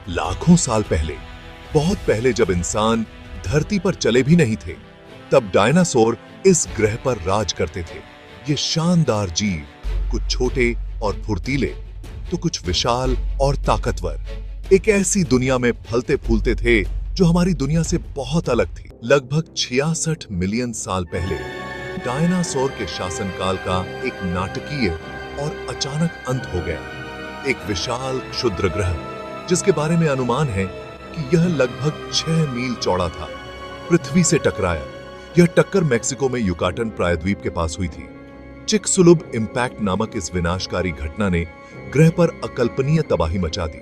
लाखों साल पहले, बहुत पहले जब इंसान धरती पर चले भी नहीं थे, तब डायनासोर इस ग्रह पर राज करते थे। ये शानदार जीव कुछ छोटे और फुर्तीले, तो कुछ विशाल और ताकतवर एक ऐसी दुनिया में फलते फूलते थे जो हमारी दुनिया से बहुत अलग थी। लगभग 66 मिलियन साल पहले डायनासोर के शासनकाल का एक नाटकीय और अचानक अंत हो गया। एक विशाल क्षुद्र ग्रह जिसके बारे में अनुमान है कि यह लगभग 6 मील चौड़ा था, पृथ्वी से टकराया। यह टक्कर मेक्सिको में युकाटन प्रायद्वीप के पास हुई थी। चिकसुलुब इम्पैक्ट नामक इस विनाशकारी घटना ने ग्रह पर अकल्पनीय तबाही मचा दी।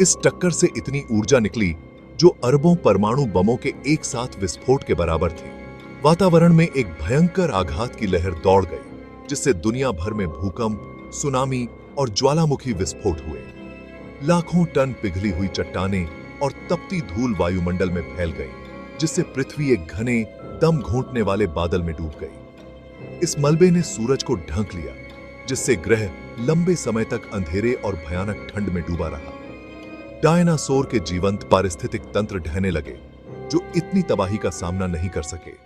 इस टक्कर से इतनी ऊर्जा निकली जो अरबों परमाणु बमों के एक साथ विस्फोट के बराबर थी। वातावरण में एक भयंकर आघात की लहर दौड़ गई, जिससे दुनिया भर में भूकंप, सुनामी और ज्वालामुखी विस्फोट हुए। लाखों टन पिघली हुई चट्टानें और तपती धूल वायुमंडल में फैल गई, जिससे पृथ्वी एक घने, दम घोंटने वाले बादल में डूब गई। इस मलबे ने सूरज को ढक लिया, जिससे ग्रह लंबे समय तक अंधेरे और भयानक ठंड में डूबा रहा। डायनासोर के जीवंत पारिस्थितिक तंत्र ढहने लगे, जो इतनी तबाही का सामना नहीं कर सके।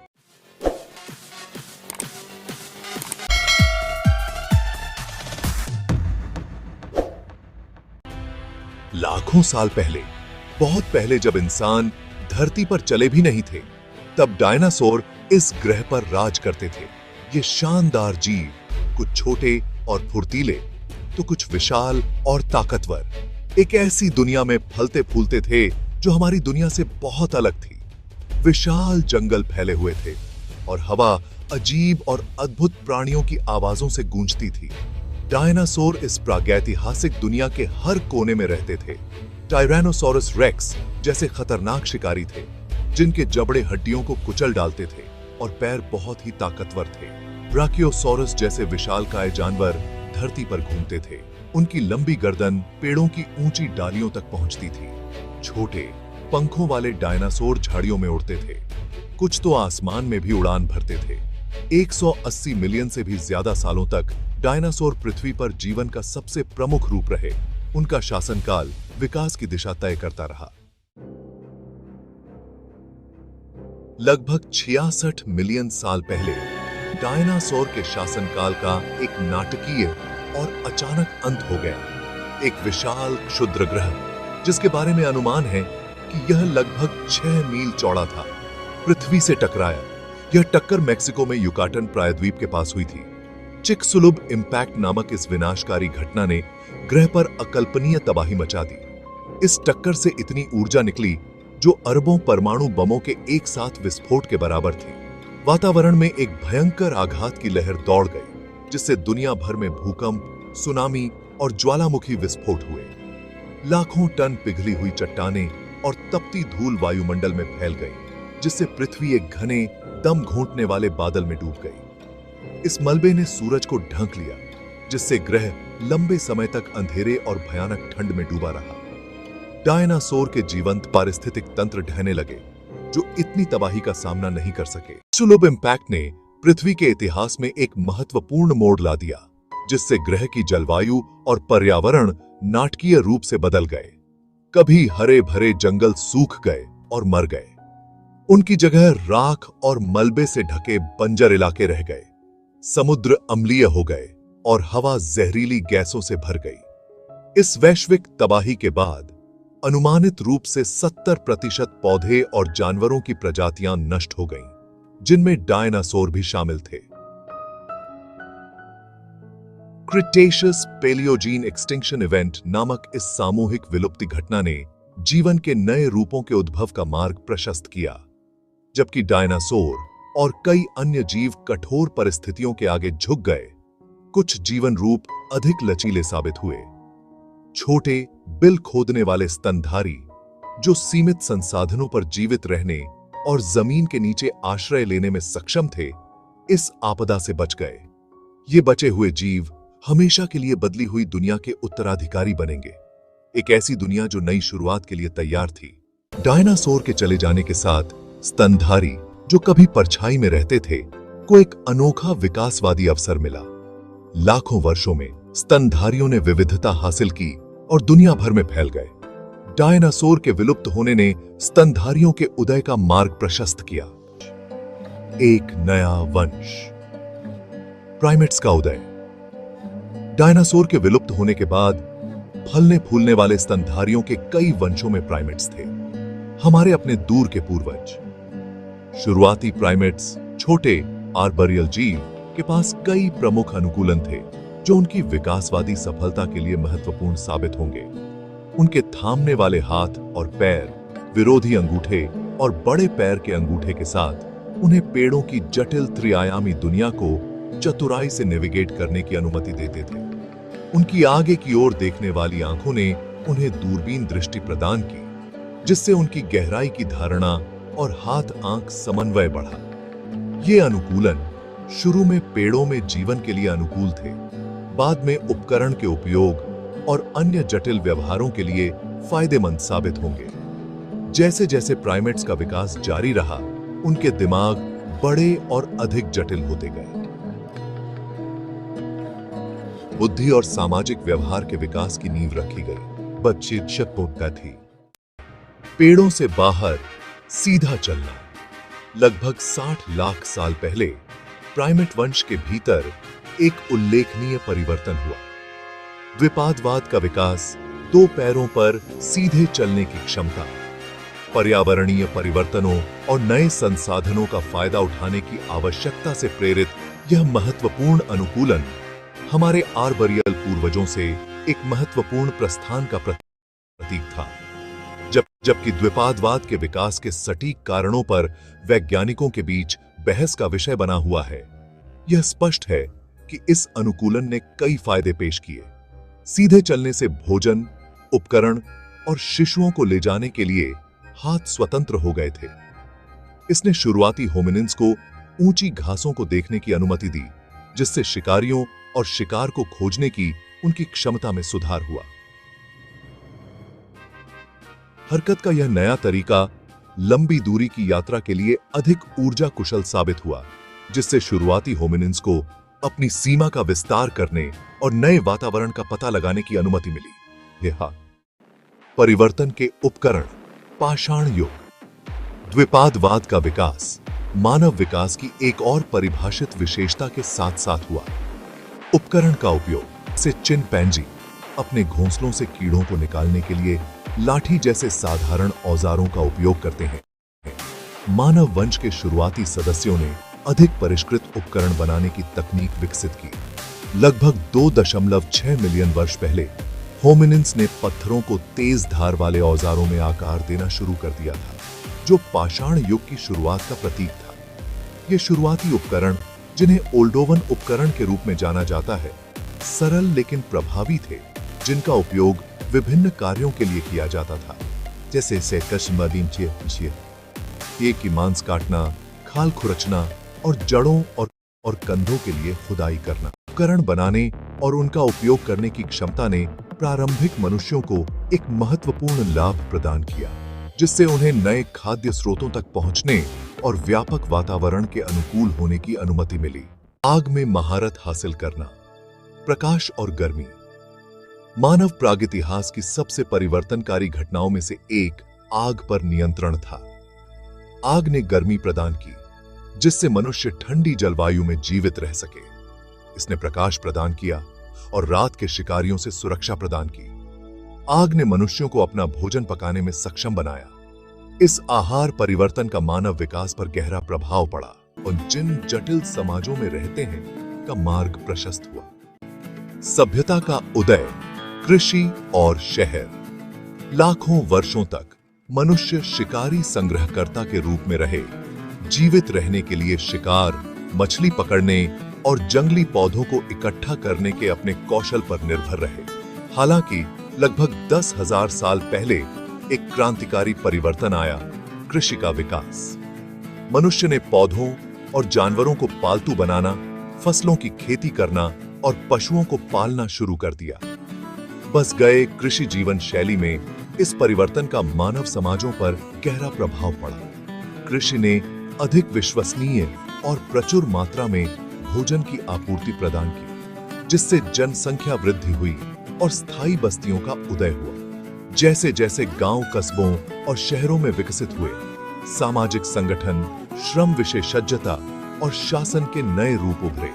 लाखों साल पहले, बहुत पहले जब इंसान धरती पर चले भी नहीं थे, तब डायनासोर इस ग्रह पर राज करते थे। ये शानदार जीव कुछ छोटे और फुर्तीले, तो कुछ विशाल और ताकतवर एक ऐसी दुनिया में फलते फूलते थे जो हमारी दुनिया से बहुत अलग थी। विशाल जंगल फैले हुए थे और हवा अजीब और अद्भुत प्राणियों की आवाजों से गूंजती थी। डायनासोर इस प्रागैतिहासिक दुनिया के हर कोने में रहते थे। टायरानोसोरस रेक्स जैसे खतरनाक शिकारी थे, जिनके जबड़े हड्डियों को कुचल डालते थे और पैर बहुत ही ताकतवर थे। ब्राकियोसोरस जैसे विशालकाय जानवर धरती पर घूमते थे। उनकी लंबी गर्दन पेड़ों की ऊंची डालियों तक पहुंचती थी। छोटे पंखों वाले डायनासोर झाड़ियों में उड़ते थे, कुछ तो आसमान में भी उड़ान भरते थे। 180 मिलियन से भी ज्यादा सालों तक डायनासोर पृथ्वी पर जीवन का सबसे प्रमुख रूप रहे। उनका शासनकाल विकास की दिशा तय करता रहा। लगभग 66 मिलियन साल पहले डायनासोर के शासनकाल का एक नाटकीय और अचानक अंत हो गया। एक विशाल क्षुद्र ग्रह जिसके बारे में अनुमान है कि यह लगभग 6 मील चौड़ा था, पृथ्वी से टकराया। यह टक्कर मेक्सिको में युकाटन प्रायद्वीप के पास हुई थी। चिकसुलुब इम्पैक्ट नामक इस विनाशकारी घटना ने ग्रह पर अकल्पनीय तबाही मचा दी। इस टक्कर से इतनी ऊर्जा निकली जो अरबों परमाणु बमों के एक साथ विस्फोट के बराबर थी। वातावरण में एक भयंकर आघात की लहर दौड़ गई, जिससे दुनिया भर में भूकंप, सुनामी और ज्वालामुखी विस्फोट हुए। लाखों टन पिघली हुई चट्टानें और तपती धूल वायुमंडल में फैल गई, जिससे पृथ्वी एक घने, दम घोंटने वाले बादल में डूब गई। इस मलबे ने सूरज को ढक लिया, जिससे ग्रह लंबे समय तक अंधेरे और भयानक ठंड में डूबा रहा। डायनासोर के जीवंत पारिस्थितिक तंत्र ढहने लगे, जो इतनी तबाही का सामना नहीं कर सके। चिकसुलुब इम्पैक्ट ने पृथ्वी के इतिहास में एक महत्वपूर्ण मोड़ ला दिया, जिससे ग्रह की जलवायु और पर्यावरण नाटकीय रूप से बदल गए। कभी हरे भरे जंगल सूख गए और मर गए। उनकी जगह राख और मलबे से ढके बंजर इलाके रह गए। समुद्र अम्लीय हो गए और हवा जहरीली गैसों से भर गई। इस वैश्विक तबाही के बाद अनुमानित रूप से 70% पौधे और जानवरों की प्रजातियां नष्ट हो गईं, जिनमें डायनासोर भी शामिल थे। क्रिटेशियस पेलियोजीन एक्सटिंक्शन इवेंट नामक इस सामूहिक विलुप्ति घटना ने जीवन के नए रूपों के उद्भव का मार्ग प्रशस्त किया, जबकि डायनासोर और कई अन्य जीव कठोर परिस्थितियों के आगे झुक गए। कुछ जीवन रूप अधिक लचीले साबित हुए। छोटे बिल खोदने वाले स्तनधारी, जो सीमित संसाधनों पर जीवित रहने और जमीन के नीचे आश्रय लेने में सक्षम थे, इस आपदा से बच गए। ये बचे हुए जीव हमेशा के लिए बदली हुई दुनिया के उत्तराधिकारी बनेंगे, एक ऐसी दुनिया जो नई शुरुआत के लिए तैयार थी। डायनासोर के चले जाने के साथ स्तनधारी, जो कभी परछाई में रहते थे, को एक अनोखा विकासवादी अवसर मिला। लाखों वर्षों में स्तनधारियों ने विविधता हासिल की और दुनिया भर में फैल गए। डायनासोर के विलुप्त होने ने स्तनधारियों के उदय का मार्ग प्रशस्त किया। एक नया वंश, प्राइमेट्स का उदय। डायनासोर के विलुप्त होने के बाद फलने फूलने वाले स्तनधारियों के कई वंशों में प्राइमेट्स थे, हमारे अपने दूर के पूर्वज। शुरुआती प्राइमेट्स छोटे आर्बोरियल जीव के पास कई प्रमुख अनुकूलन थे जो उनकी विकासवादी सफलता के लिए महत्वपूर्ण साबित होंगे। उनके थामने वाले हाथ और पैर, विरोधी अंगूठे और बड़े पैर के अंगूठे के साथ उन्हें पेड़ों की जटिल त्रिआयामी दुनिया को चतुराई से नेविगेट करने की अनुमति देते थे। उनकी आगे की ओर देखने वाली आंखों ने उन्हें दूरबीन दृष्टि प्रदान की, जिससे उनकी गहराई की धारणा और हाथ आंख समन्वय बढ़ा। ये अनुकूलन शुरू में पेड़ों में जीवन के लिए अनुकूल थे, बाद में उपकरण के उपयोग और अन्य जटिल व्यवहारों के लिए फायदेमंद साबित होंगे। जैसे जैसे प्राइमेट्स का विकास जारी रहा, उनके दिमाग बड़े और अधिक जटिल होते गए। बुद्धि और सामाजिक व्यवहार के विकास की नींव रखी गई। बच्चे शक्का थी। पेड़ों से बाहर सीधा चलना। लगभग 60 लाख साल पहले प्राइमेट वंश के भीतर एक उल्लेखनीय परिवर्तन हुआ। द्विपादवाद का विकास, दो पैरों पर सीधे चलने की क्षमता, पर्यावरणीय परिवर्तनों और नए संसाधनों का फायदा उठाने की आवश्यकता से प्रेरित यह महत्वपूर्ण अनुकूलन हमारे आर्बोरियल पूर्वजों से एक महत्वपूर्ण प्रस्थान का प्रतीक था। जबकि द्विपादवाद के विकास के सटीक कारणों पर वैज्ञानिकों के बीच बहस का विषय बना हुआ है, यह स्पष्ट है कि इस अनुकूलन ने कई फायदे पेश किए। सीधे चलने से भोजन, उपकरण और शिशुओं को ले जाने के लिए हाथ स्वतंत्र हो गए थे। इसने शुरुआती होमिनिन्स को ऊंची घासों को देखने की अनुमति दी, जिससे शिकारियों और शिकार को खोजने की उनकी क्षमता में सुधार हुआ। हरकत का यह नया तरीका लंबी दूरी की यात्रा के लिए अधिक ऊर्जा कुशल साबित हुआ, जिससे शुरुआती होमिनिन्स को अपनी सीमा का विस्तार करने और नए वातावरण का पता लगाने की अनुमति मिली। यह परिवर्तन के उपकरण। पाषाण युग। द्विपादवाद का विकास मानव विकास की एक और परिभाषित विशेषता के साथ साथ हुआ। उपकरण का उपयोग से चिंपैंजी अपने घोंसलों से कीड़ों को निकालने के लिए लाठी जैसे साधारण औजारों का उपयोग करते हैं। मानव वंश के शुरुआती सदस्यों ने अधिक परिष्कृत उपकरण बनाने की तकनीक विकसित की। लगभग 2.6 मिलियन वर्ष पहले होमिनिन्स ने पत्थरों को तेज धार वाले औजारों में आकार देना शुरू कर दिया था, जो पाषाण युग की शुरुआत का प्रतीक था। ये शुरुआती उपकरण, जिन्हें ओल्डोवन उपकरण के रूप में जाना जाता है, सरल लेकिन प्रभावी थे, जिनका उपयोग विभिन्न कार्यों के लिए किया जाता था, जैसे की मांस काटना, खाल खुरचना और जड़ों और कंधों के लिए खुदाई करना। उपकरण बनाने और उनका उपयोग करने की क्षमता ने प्रारंभिक मनुष्यों को एक महत्वपूर्ण लाभ प्रदान किया, जिससे उन्हें नए खाद्य स्रोतों तक पहुंचने और व्यापक वातावरण के अनुकूल होने की अनुमति मिली। आग में महारत हासिल करना। प्रकाश और गर्मी। मानव प्रागैतिहास की सबसे परिवर्तनकारी घटनाओं में से एक आग पर नियंत्रण था। आग ने गर्मी प्रदान की, जिससे मनुष्य ठंडी जलवायु में जीवित रह सके। इसने प्रकाश प्रदान किया और रात के शिकारियों से सुरक्षा प्रदान की। आग ने मनुष्यों को अपना भोजन पकाने में सक्षम बनाया। इस आहार परिवर्तन का मानव विकास पर गहरा प्रभाव पड़ा और जिन जटिल समाजों में रहते हैं का मार्ग प्रशस्त हुआ। सभ्यता का उदय। कृषि और शहर। लाखों वर्षों तक मनुष्य शिकारी संग्रहकर्ता के रूप में रहे। जीवित रहने के लिए शिकार, मछली पकड़ने और जंगली पौधों को इकट्ठा करने के अपने कौशल पर निर्भर रहे। हालांकि लगभग 10,000 साल पहले एक क्रांतिकारी परिवर्तन आया, कृषि का विकास। मनुष्य ने पौधों और जानवरों को पालतू बनाना, फसलों की खेती करना और पशुओं को पालना शुरू कर दिया। बस गए कृषि जीवन शैली में इस परिवर्तन का मानव समाजों पर गहरा प्रभाव पड़ा। कृषि ने अधिक विश्वसनीय और प्रचुर मात्रा में भोजन की आपूर्ति प्रदान की, जिससे जनसंख्या वृद्धि हुई और स्थायी बस्तियों का उदय हुआ। जैसे जैसे गांव, कस्बों और शहरों में विकसित हुए, सामाजिक संगठन, श्रम विशेषज्ञता और शासन के नए रूप उभरे।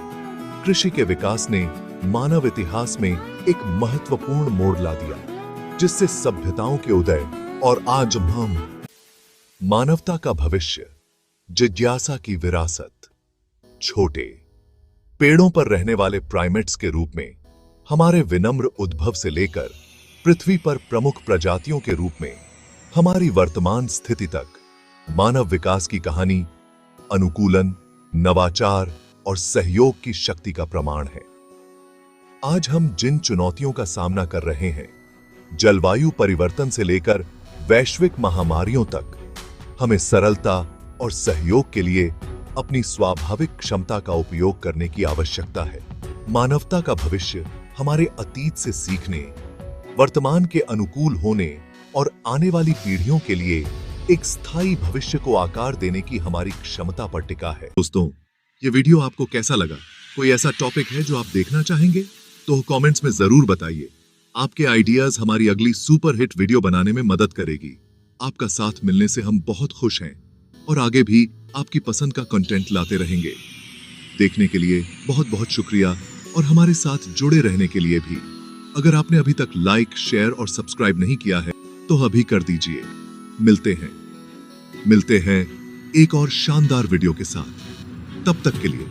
कृषि के विकास ने मानव इतिहास में एक महत्वपूर्ण मोड़ ला दिया, जिससे सभ्यताओं के उदय और आज हम मानवता का भविष्य, जिज्ञासा की विरासत। छोटे पेड़ों पर रहने वाले प्राइमेट्स के रूप में हमारे विनम्र उद्भव से लेकर पृथ्वी पर प्रमुख प्रजातियों के रूप में हमारी वर्तमान स्थिति तक, मानव विकास की कहानी अनुकूलन, नवाचार और सहयोग की शक्ति का प्रमाण है। आज हम जिन चुनौतियों का सामना कर रहे हैं, जलवायु परिवर्तन से लेकर वैश्विक महामारियों तक, हमें सरलता और सहयोग के लिए अपनी स्वाभाविक क्षमता का उपयोग करने की आवश्यकता है। मानवता का भविष्य हमारे अतीत से सीखने, वर्तमान के अनुकूल होने और आने वाली पीढ़ियों के लिए एक स्थायी भविष्य को आकार देने की हमारी क्षमता पर टिका है। दोस्तों, ये वीडियो आपको कैसा लगा? कोई ऐसा टॉपिक है जो आप देखना चाहेंगे तो कमेंट्स में जरूर बताइए। आपके आइडियाज हमारी अगली सुपर हिट वीडियो बनाने में मदद करेगी। आपका साथ मिलने से हम बहुत खुश हैं और आगे भी आपकी पसंद का कंटेंट लाते रहेंगे। देखने के लिए बहुत बहुत शुक्रिया और हमारे साथ जुड़े रहने के लिए भी। अगर आपने अभी तक लाइक, शेयर और सब्सक्राइब नहीं किया है तो अभी कर दीजिए। मिलते हैं एक और शानदार वीडियो के साथ। तब तक के लिए